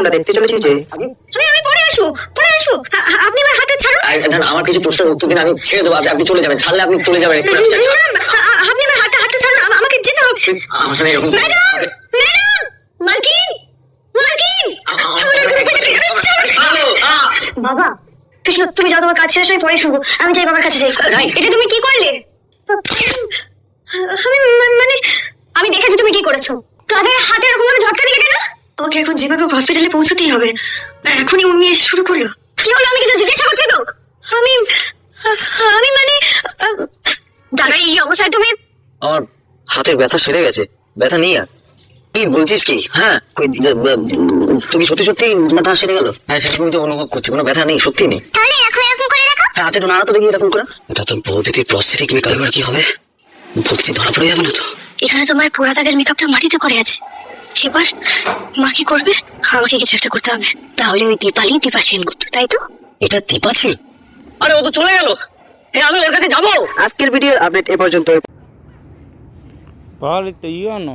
আমরা দেখতে চলেছি যে আমি পরে আসবো আপনি আমার হাতে ছাড়ুন। না না, আমার কিছু প্রশ্নের উত্তর দিন, আমি ছেড়ে দেবো, আপনি চলে যাবেন, ছাড়লে আপনি চলে যাবেন একটু। আপনি আমার হাতে ছাড়ুন, আমাকে যেতে হবে। আমার সাথে এরকম ম্যাডাম মালকিন বাবা কৃষ্ণ, তুমি যাও, তোমার কাজ শেষ হয়ে পরে শুনবো। আমি যাই বাবার কাছে যাই। এটা তুমি কি করলে? আমি মানে আমি দেখেছি তুমি কি করেছো। তাদের হাতে এরকম ভাবে ঝটকা দিলে কেন? ওকে এখন যেভাবে হসপিটালে পৌঁছতেই হবে। এখনই উনি শুরু করলো। কি হলো? আমি কিছু জিজ্ঞাসা করছি তো। আমি মানে দাদা, এই অবস্থায় তুমি? আমার হাতের ব্যথা সেরে গেছে, ব্যথা নেই আর। কি বলছিস কি? হ্যাঁ, তুমি সত্যি সত্যি ব্যথা সেরে গেল? হ্যাঁ, সেরকম তো অনুভব করছি, কোনো ব্যথা নেই, সত্যি নেই। তাহলে এখন এরকম করে রাখো। হ্যাঁ, হাতে নাড়া তো দেখি এরকম করে। এটা তো বৌদিদির প্রস্থেটিক মেকআপ, এবার কি হবে? বৌদিদি ধরা পড়ে যাবে না তো? এখানে তোমার পোড়া দাগের মেকআপটা মাটিতে পড়ে আছে। এবার মা কি করবে? আমাকে কিছু একটা করতে হবে। তাহলে ওই দীপা সেনগুপ্ত, তাই তো? এটা দীপা ছিল? আরে ও তো চলে গেল। হ্যাঁ, আমি ওর কাছে যাবো। আজকের ভিডিওর আপডেট এ পর্যন্ত। Vale, te ayudan, ¿no?